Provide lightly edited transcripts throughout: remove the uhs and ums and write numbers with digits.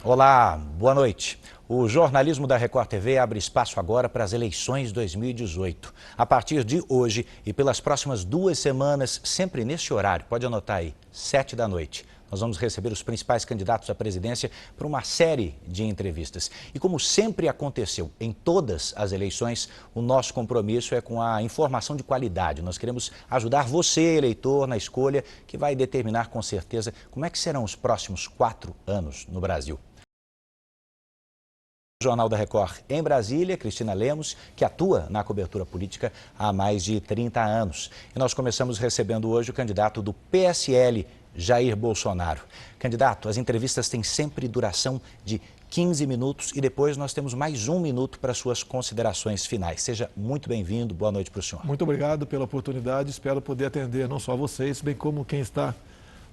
Olá, boa noite. O jornalismo da Record TV abre espaço agora para as eleições 2018. A partir de hoje e pelas próximas 2 semanas, sempre nesse horário, pode anotar aí, 7 da noite. Nós vamos receber os principais candidatos à presidência para uma série de entrevistas. E como sempre aconteceu em todas as eleições, o nosso compromisso é com a informação de qualidade. Nós queremos ajudar você, eleitor, na escolha que vai determinar com certeza como é que serão os próximos 4 anos no Brasil. Jornal da Record em Brasília, Cristina Lemos, que atua na cobertura política há mais de 30 anos. E nós começamos recebendo hoje o candidato do PSL, Jair Bolsonaro. Candidato, as entrevistas têm sempre duração de 15 minutos e depois nós temos mais 1 minuto para suas considerações finais. Seja muito bem-vindo, boa noite para o senhor. Muito obrigado pela oportunidade, espero poder atender não só vocês, bem como quem está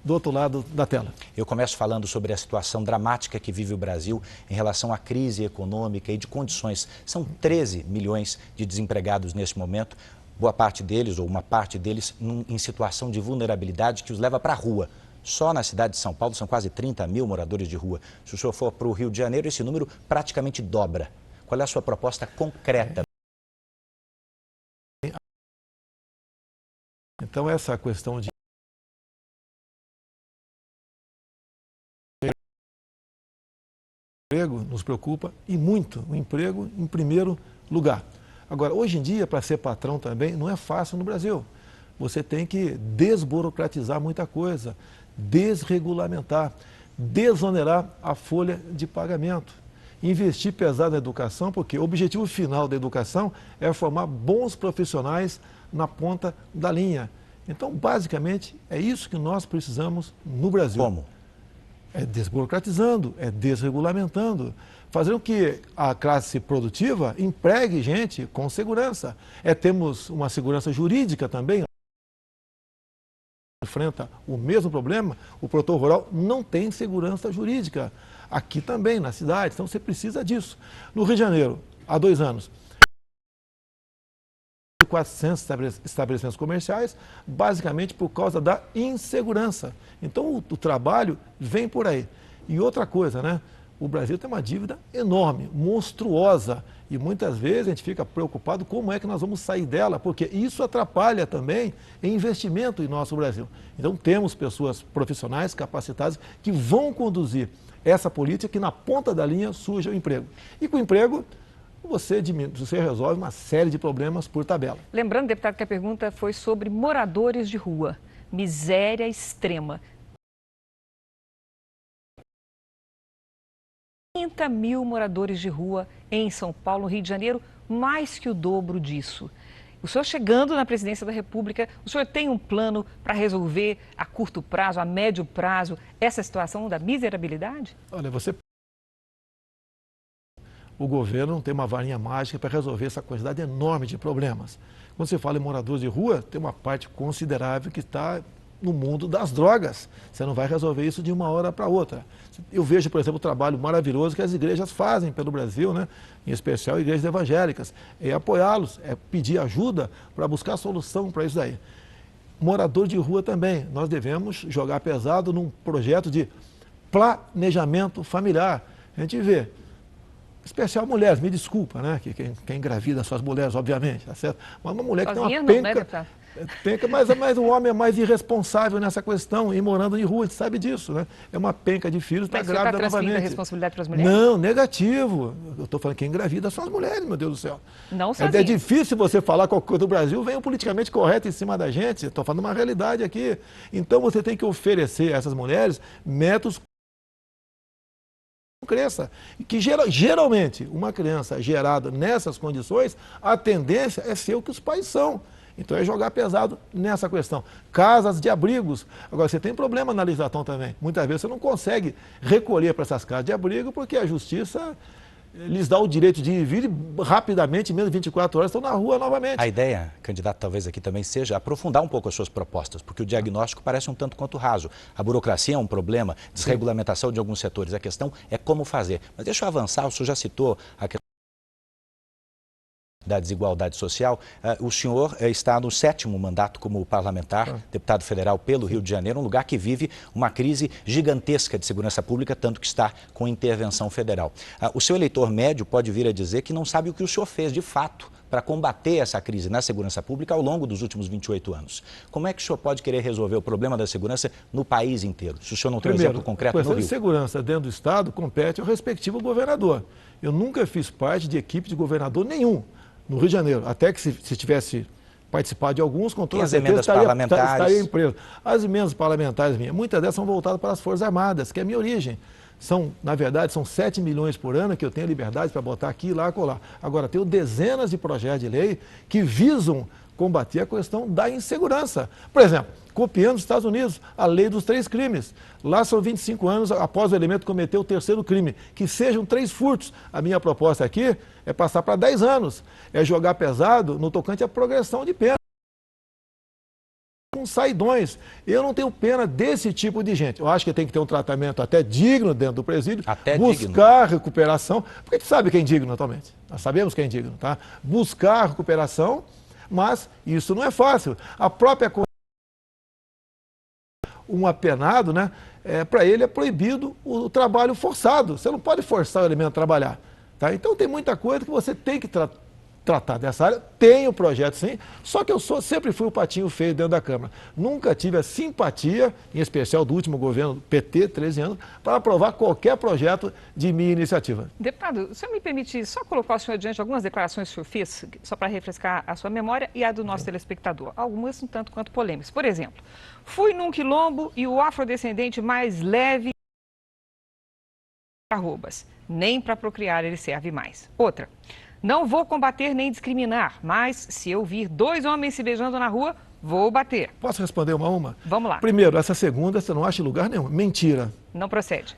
do outro lado da tela. Eu começo falando sobre a situação dramática que vive o Brasil em relação à crise econômica e de condições. São 13 milhões de desempregados neste momento, boa parte deles, ou uma parte deles, em situação de vulnerabilidade que os leva para a rua. Só na cidade de São Paulo são quase 30 mil moradores de rua. Se o senhor for para o Rio de Janeiro, esse número praticamente dobra. Qual é a sua proposta concreta? Então, essa questão de emprego nos preocupa e muito, o emprego em primeiro lugar. Agora, hoje em dia, para ser patrão também, não é fácil no Brasil. Você tem que desburocratizar muita coisa, desregulamentar, desonerar a folha de pagamento, investir pesado na educação, porque o objetivo final da educação é formar bons profissionais na ponta da linha. Então, basicamente, é isso que nós precisamos no Brasil. Como? É desburocratizando, é desregulamentando, fazendo com que a classe produtiva empregue gente com segurança. Temos uma segurança jurídica também. Enfrenta o mesmo problema, o produtor rural não tem segurança jurídica. Aqui também, na cidade, então você precisa disso. No Rio de Janeiro, há 2 anos, 400 estabelecimentos comerciais, basicamente por causa da insegurança. Então, o trabalho vem por aí. E outra coisa, né? O Brasil tem uma dívida enorme, monstruosa, e muitas vezes a gente fica preocupado como é que nós vamos sair dela, porque isso atrapalha também em investimento em nosso Brasil. Então, temos pessoas profissionais capacitadas que vão conduzir essa política que na ponta da linha surja o emprego. E com o emprego, você resolve uma série de problemas por tabela. Lembrando, deputado, que a pergunta foi sobre moradores de rua. Miséria extrema. 30 mil moradores de rua em São Paulo, Rio de Janeiro, mais que o dobro disso. O senhor chegando na presidência da República, o senhor tem um plano para resolver a curto prazo, a médio prazo, essa situação da miserabilidade? Olha, o governo não tem uma varinha mágica para resolver essa quantidade enorme de problemas. Quando você fala em moradores de rua, tem uma parte considerável que está no mundo das drogas. Você não vai resolver isso de uma hora para outra. Eu vejo, por exemplo, o trabalho maravilhoso que as igrejas fazem pelo Brasil, né? Em especial igrejas evangélicas. É apoiá-los, é pedir ajuda para buscar solução para isso daí. Morador de rua também. Nós devemos jogar pesado num projeto de planejamento familiar. A gente vê, especial mulheres, me desculpa, né? Quem engravida são as mulheres, obviamente, tá certo? Mas uma mulher que tem uma penca, mas o homem é mais irresponsável nessa questão, e morando em rua, a gente sabe disso, né? É uma penca de filhos, está grávida novamente. A responsabilidade para as mulheres? Não, negativo. Eu estou falando que quem engravida são as mulheres, meu Deus do céu. Não sozinha. É difícil você falar qualquer coisa do Brasil, vem o politicamente correto em cima da gente. Estou falando uma realidade aqui. Então você tem que oferecer a essas mulheres métodos cresça. Que geralmente uma criança gerada nessas condições, a tendência é ser o que os pais são. Então é jogar pesado nessa questão. Casas de abrigos. Agora, você tem problema na legislação também. Muitas vezes você não consegue recolher para essas casas de abrigo porque a justiça lhes dá o direito de ir e vir e rapidamente, menos de 24 horas, estão na rua novamente. A ideia, candidato, talvez aqui também seja aprofundar um pouco as suas propostas, porque o diagnóstico parece um tanto quanto raso. A burocracia é um problema, desregulamentação de alguns setores. A questão é como fazer. Mas deixa eu avançar, o senhor já citou a questão da desigualdade social. O senhor está no 7º mandato como parlamentar, deputado federal pelo Rio de Janeiro, um lugar que vive uma crise gigantesca de segurança pública, tanto que está com intervenção federal. O seu eleitor médio pode vir a dizer que não sabe o que o senhor fez de fato para combater essa crise na segurança pública ao longo dos últimos 28 anos. Como é que o senhor pode querer resolver o problema da segurança no país inteiro, se o senhor não tem um exemplo concreto no Rio? A questão de segurança dentro do Estado compete ao respectivo governador. Eu nunca fiz parte de equipe de governador nenhum no Rio de Janeiro, até que se tivesse participado de alguns, com toda certeza estaria preso. As emendas parlamentares minhas, muitas delas são voltadas para as Forças Armadas, que é a minha origem. Na verdade, são 7 milhões por ano que eu tenho liberdade para botar aqui, lá, colar. Agora, tenho dezenas de projetos de lei que visam combater a questão da insegurança. Por exemplo, copiando os Estados Unidos, a lei dos 3 crimes. Lá são 25 anos após o elemento cometer o 3º crime, que sejam 3 furtos. A minha proposta aqui é passar para 10 anos, é jogar pesado no tocante à progressão de pena. Com saidões. Eu não tenho pena desse tipo de gente. Eu acho que tem que ter um tratamento até digno dentro do presídio, buscar recuperação, porque a gente sabe quem é indigno atualmente. Nós sabemos quem é indigno, tá? Buscar recuperação, mas isso não é fácil. A própria um apenado, né? Para ele é proibido o trabalho forçado. Você não pode forçar o elemento a trabalhar. Tá? Então tem muita coisa que você tem que tratar dessa área. Tenho projeto sim, só que eu sempre fui o patinho feio dentro da Câmara. Nunca tive a simpatia, em especial do último governo PT, 13 anos, para aprovar qualquer projeto de minha iniciativa. Deputado, o senhor me permite só colocar o senhor diante de algumas declarações que o senhor fez, só para refrescar a sua memória e a do nosso telespectador. Algumas um tanto quanto polêmicas. Por exemplo, fui num quilombo e o afrodescendente mais leve arrobas. Nem para procriar ele serve mais. Outra. Não vou combater nem discriminar, mas se eu vir 2 homens se beijando na rua, vou bater. Posso responder uma a uma? Vamos lá. Primeiro, essa segunda você não acha em lugar nenhum. Mentira. Não procede.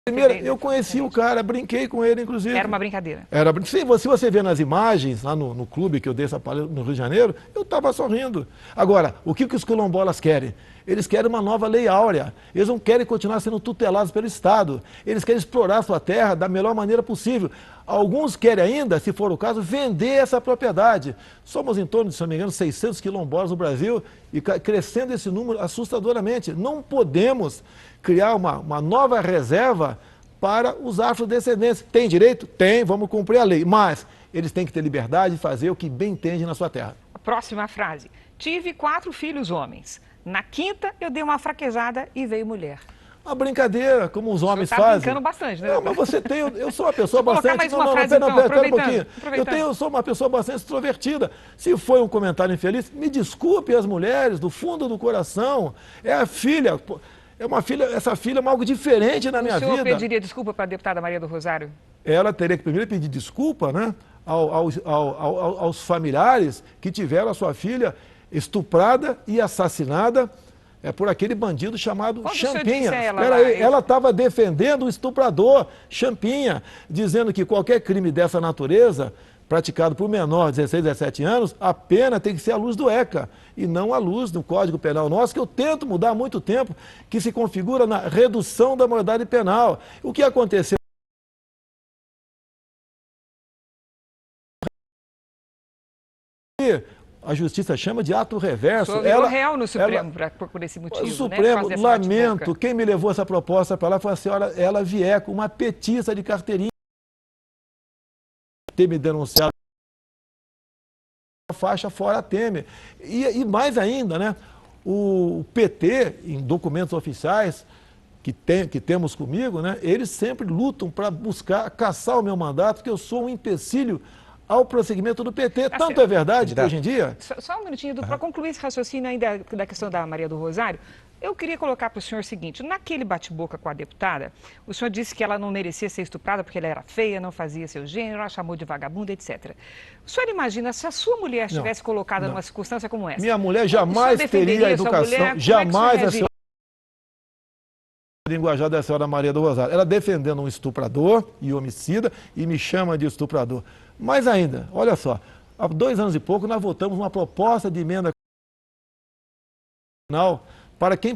Primeiro, eu conheci o cara, brinquei com ele, inclusive. Era uma brincadeira. Se você vê nas imagens, lá no clube que eu dei essa palestra no Rio de Janeiro, eu estava sorrindo. Agora, o que os quilombolas querem? Eles querem uma nova lei áurea. Eles não querem continuar sendo tutelados pelo Estado. Eles querem explorar a sua terra da melhor maneira possível. Alguns querem ainda, se for o caso, vender essa propriedade. Somos em torno de, se não me engano, 600 quilombolas no Brasil e crescendo esse número assustadoramente. Não podemos criar uma nova reserva para os afrodescendentes. Tem direito? Tem, vamos cumprir a lei. Mas eles têm que ter liberdade de fazer o que bem entende na sua terra. A próxima frase. Tive 4 filhos homens. Na 5ª, eu dei uma fraquejada e veio mulher. Uma brincadeira, como os homens fazem. Você está brincando bastante, né? Não, mas você tem... Eu sou uma pessoa bastante... Mais uma frase, então, pera um pouquinho. Eu sou uma pessoa bastante extrovertida. Se foi um comentário infeliz, me desculpe as mulheres, do fundo do coração. É a filha... essa filha é algo diferente na minha vida. O senhor pediria desculpa para a deputada Maria do Rosário? Ela teria que primeiro pedir desculpa, né, aos familiares que tiveram a sua filha estuprada e assassinada por aquele bandido chamado Champinha. Ela estava defendendo o estuprador, Champinha, dizendo que qualquer crime dessa natureza, praticado por menor de 16, 17 anos, a pena tem que ser à luz do ECA e não à luz do Código Penal nosso, que eu tento mudar há muito tempo, que se configura na redução da maioridade penal. O que aconteceu? A justiça chama de ato reverso. Ela real no Supremo por esse motivo. O Supremo, né? Lamento, quem me levou essa proposta para lá foi a senhora Ela Vieco, uma petista de carteirinha, ter me denunciado a faixa fora Temer. E mais ainda, né? O PT, em documentos oficiais que temos comigo, né? Eles sempre lutam para buscar caçar o meu mandato, porque eu sou um empecilho ao prosseguimento do PT. Tanto é verdade que hoje em dia... Só um minutinho, para concluir esse raciocínio ainda da questão da Maria do Rosário, eu queria colocar para o senhor o seguinte, naquele bate-boca com a deputada, o senhor disse que ela não merecia ser estuprada porque ela era feia, não fazia seu gênero, ela chamou de vagabunda, etc. O senhor imagina se a sua mulher estivesse colocada numa circunstância como essa? Minha mulher jamais teria a educação, jamais a senhora... linguajar da senhora Maria do Rosário. Ela defendendo um estuprador e homicida e me chama de estuprador. Mais ainda, olha só, há 2 anos e pouco nós votamos uma proposta de emenda para quem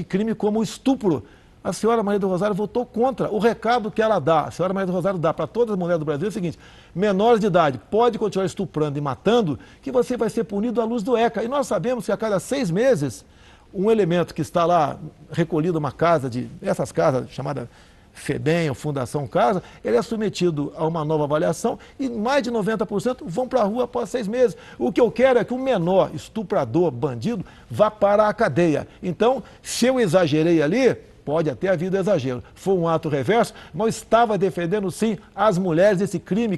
que crime como o estupro. A senhora Maria do Rosário votou contra. O recado que ela dá, a senhora Maria do Rosário dá para todas as mulheres do Brasil é o seguinte: menores de idade, pode continuar estuprando e matando, que você vai ser punido à luz do ECA. E nós sabemos que a cada 6 meses, um elemento que está lá recolhido numa casa, essas casas chamadas FEBEM ou Fundação Casa, ele é submetido a uma nova avaliação e mais de 90% vão para a rua após 6 meses. O que eu quero é que o menor estuprador, bandido, vá para a cadeia. Então, se eu exagerei ali, pode até haver exagero. Foi um ato reverso, mas eu estava defendendo, sim, as mulheres desse crime.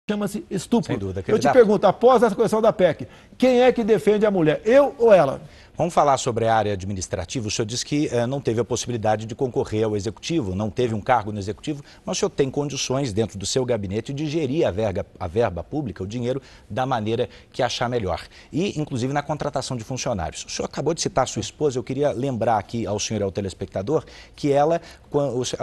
Chama-se estupro. Sem dúvida, eu te pergunto, após essa correção da PEC, quem é que defende a mulher, eu ou ela? Vamos falar sobre a área administrativa. O senhor disse que não teve a possibilidade de concorrer ao Executivo, não teve um cargo no Executivo, mas o senhor tem condições dentro do seu gabinete de gerir a verba pública, o dinheiro, da maneira que achar melhor. E, inclusive, na contratação de funcionários. O senhor acabou de citar a sua esposa, eu queria lembrar aqui ao senhor e ao telespectador que ela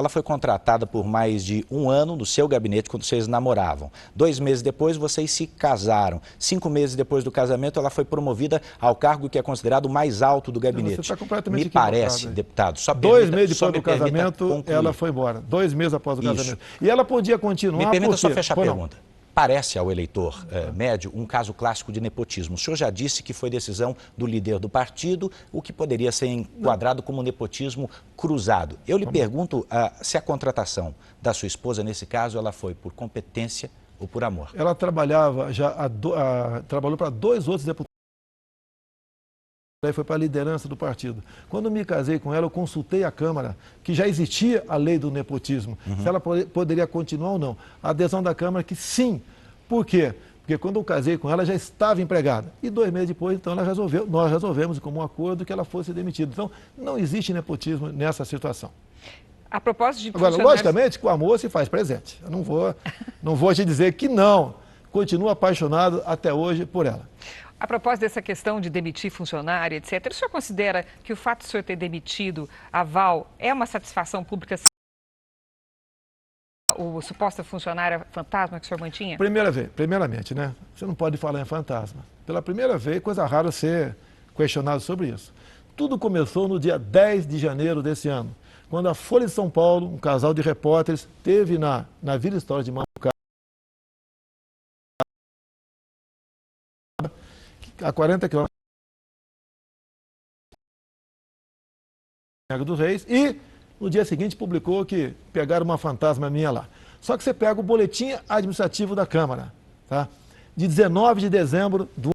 foi contratada por mais de 1 ano no seu gabinete quando vocês namoravam. 2 meses depois, vocês se casaram. 5 meses depois do casamento, ela foi promovida ao cargo que é considerado o mais alto do gabinete. Você está completamente equivocado. Me parece, deputado, só 2 meses depois do casamento, ela foi embora. 2 meses após o casamento. E ela podia continuar. Me permita só fechar a pergunta. Parece ao eleitor médio um caso clássico de nepotismo. O senhor já disse que foi decisão do líder do partido, o que poderia ser enquadrado como nepotismo cruzado. Eu lhe pergunto se a contratação da sua esposa, nesse caso, ela foi por competência ou por amor. Ela trabalhava trabalhou para 2 outros deputados. Aí foi para a liderança do partido. Quando me casei com ela, eu consultei a Câmara, que já existia a lei do nepotismo, se ela poderia continuar ou não. A adesão da Câmara que sim. Por quê? Porque quando eu casei com ela, já estava empregada. E 2 meses depois, então, nós resolvemos como um acordo que ela fosse demitida. Então, não existe nepotismo nessa situação. A propósito de Agora, logicamente, com o amor se faz presente. Eu não vou te dizer que não. Continuo apaixonado até hoje por ela. A propósito dessa questão de demitir funcionário, etc., o senhor considera que o fato de o senhor ter demitido a Val é uma satisfação pública? O suposta funcionária fantasma que o senhor mantinha? Primeiramente, né? Você não pode falar em fantasma. Pela primeira vez, coisa rara ser questionado sobre isso. Tudo começou no dia 10 de janeiro desse ano, quando a Folha de São Paulo, um casal de repórteres, teve na Vila História de Mambucaba, a 40 quilômetros dos Reis, e no dia seguinte publicou que pegaram uma fantasma minha lá. Só que você pega o boletim administrativo da Câmara, tá? De 19 de dezembro do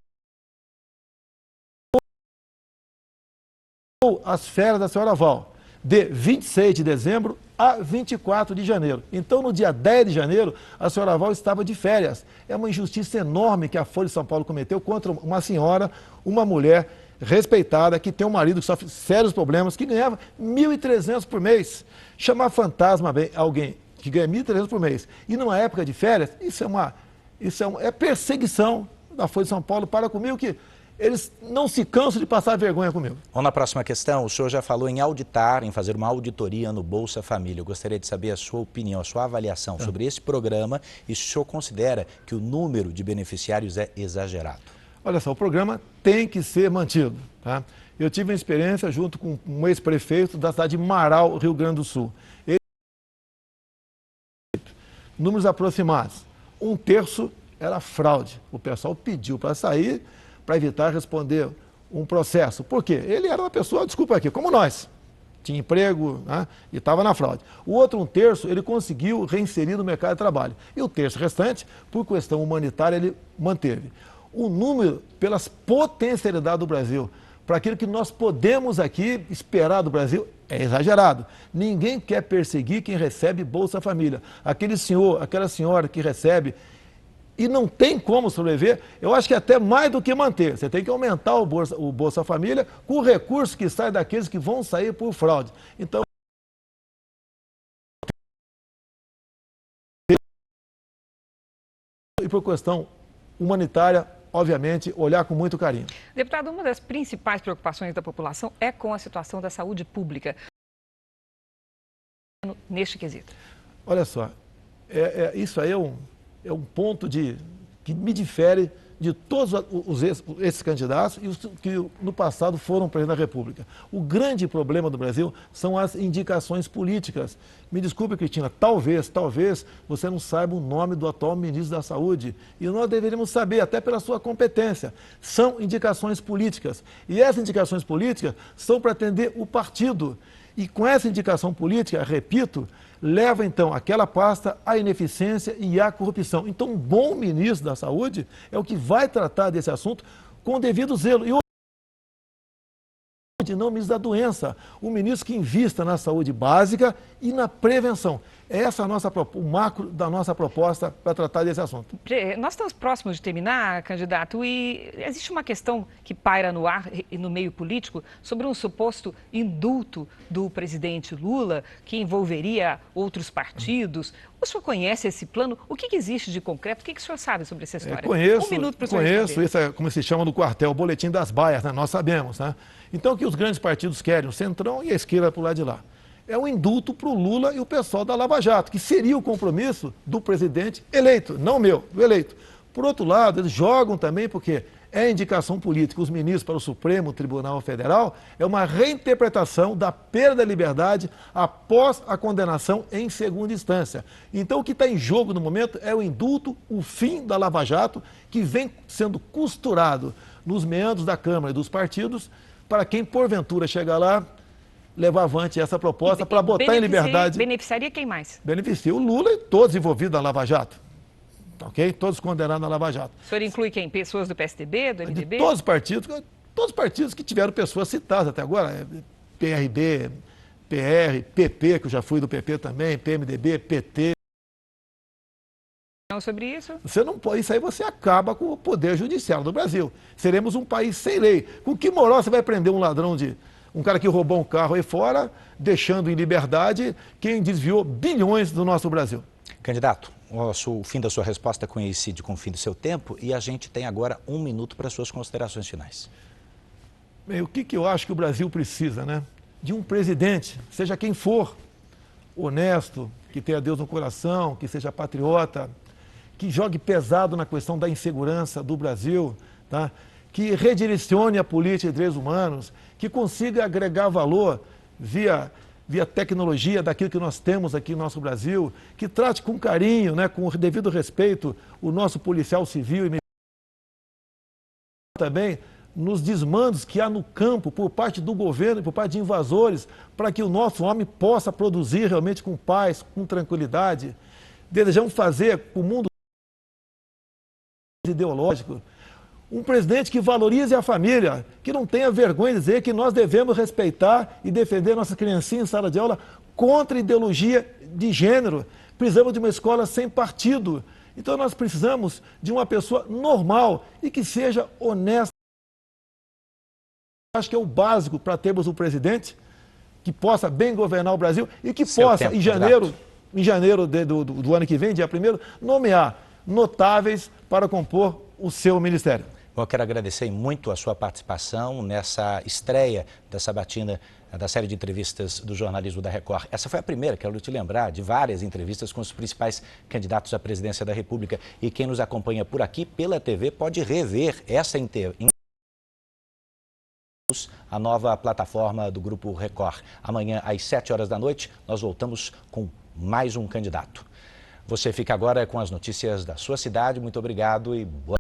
as férias da senhora Val, de 26 de dezembro a 24 de janeiro. Então, no dia 10 de janeiro, a senhora Val estava de férias. É uma injustiça enorme que a Folha de São Paulo cometeu contra uma senhora, uma mulher respeitada, que tem um marido que sofre sérios problemas, que ganhava R$ 1.300 por mês. Chamar fantasma alguém que ganha R$ 1.300 por mês e numa época de férias, é perseguição da Folha de São Paulo para comigo, que eles não se cansam de passar vergonha comigo. Vamos na próxima questão. O senhor já falou em auditar, em fazer uma auditoria no Bolsa Família. Eu gostaria de saber a sua opinião, a sua avaliação sobre esse programa e se o senhor considera que o número de beneficiários é exagerado. Olha só, o programa tem que ser mantido, tá? Eu tive uma experiência junto com um ex-prefeito da cidade de Marau, Rio Grande do Sul. Números aproximados. 1/3 era fraude. O pessoal pediu para sair, para evitar responder um processo. Por quê? Ele era uma pessoa, desculpa aqui, como nós. Tinha emprego, né, e estava na fraude. O outro 1/3, ele conseguiu reinserir no mercado de trabalho. E o terço restante, por questão humanitária, ele manteve. O número, pelas potencialidades do Brasil, para aquilo que nós podemos aqui esperar do Brasil, é exagerado. Ninguém quer perseguir quem recebe Bolsa Família. Aquele senhor, aquela senhora que recebe e não tem como sobreviver, eu acho que é até mais do que manter. Você tem que aumentar o Bolsa Família com o recurso que sai daqueles que vão sair por fraude. Então, e por questão humanitária, obviamente, olhar com muito carinho. Deputado, uma das principais preocupações da população é com a situação da saúde pública neste quesito. Olha só, isso aí é um ponto que me difere de todos esses candidatos e os que no passado foram presidente da República. O grande problema do Brasil são as indicações políticas. Me desculpe, Cristina, talvez você não saiba o nome do atual ministro da Saúde. E nós deveríamos saber, até pela sua competência. São indicações políticas. E essas indicações políticas são para atender o partido. E com essa indicação política, repito, leva então aquela pasta à ineficiência e à corrupção. Então, um bom ministro da Saúde é o que vai tratar desse assunto com o devido zelo. E não o ministro da doença, o ministro que invista na saúde básica e na prevenção. Essa é o macro da nossa proposta para tratar desse assunto. Nós estamos próximos de terminar, candidato, e existe uma questão que paira no ar e no meio político sobre um suposto indulto do presidente Lula, que envolveria outros partidos. O senhor conhece esse plano? O que existe de concreto? O que o senhor sabe sobre essa história? Conheço, um minuto para o senhor conheço, isso é como se chama no quartel, o boletim das baias, né? Nós sabemos, né? Então, o que os grandes partidos querem, o Centrão e a esquerda para o lado de lá, é um indulto para o Lula e o pessoal da Lava Jato, que seria o compromisso do presidente eleito, não meu, do eleito. Por outro lado, eles jogam também, porque é indicação política, os ministros para o Supremo Tribunal Federal, é uma reinterpretação da perda da liberdade após a condenação em segunda instância. Então, o que está em jogo no momento é o indulto, o fim da Lava Jato, que vem sendo costurado nos meandros da Câmara e dos partidos, para quem, porventura, chegar lá, levar avante essa proposta para botar em liberdade... Beneficiaria quem mais? Beneficia o Lula e todos envolvidos na Lava Jato. Ok? Todos condenados na Lava Jato. O senhor inclui quem? Pessoas do PSDB, do MDB? De todos os partidos que tiveram pessoas citadas até agora. PRB, PR, PP, que eu já fui do PP também, PMDB, PT. Sobre isso? Você não pode, isso aí você acaba com o poder judiciário do Brasil. Seremos um país sem lei. Com que moral você vai prender um ladrão um cara que roubou um carro aí fora, deixando em liberdade quem desviou bilhões do nosso Brasil? Candidato, o fim da sua resposta coincide com o fim do seu tempo e a gente tem agora 1 minuto para suas considerações finais. Bem, o que eu acho que o Brasil precisa, né? De um presidente, seja quem for, honesto, que tenha Deus no coração, que seja patriota, que jogue pesado na questão da insegurança do Brasil, tá? Que redirecione a política de direitos humanos, que consiga agregar valor via tecnologia daquilo que nós temos aqui no nosso Brasil, que trate com carinho, né, com o devido respeito, o nosso policial civil e também nos desmandos que há no campo por parte do governo e por parte de invasores, para que o nosso homem possa produzir realmente com paz, com tranquilidade. Desejamos fazer o mundo ideológico, um presidente que valorize a família, que não tenha vergonha de dizer que nós devemos respeitar e defender nossas criancinhas em sala de aula contra a ideologia de gênero. Precisamos de uma escola sem partido. Então nós precisamos de uma pessoa normal e que seja honesta. Acho que é o básico para termos um presidente que possa bem governar o Brasil e que possa, em janeiro do ano que vem, dia 1º, nomear notáveis para compor o seu ministério. Bom, eu quero agradecer muito a sua participação nessa estreia dessa sabatina da série de entrevistas do jornalismo da Record. Essa foi a primeira, quero te lembrar, de várias entrevistas com os principais candidatos à presidência da República. E quem nos acompanha por aqui, pela TV, pode rever essa entrevista. A nova plataforma do Grupo Record. Amanhã, às 7 horas da noite, nós voltamos com mais um candidato. Você fica agora com as notícias da sua cidade. Muito obrigado e boa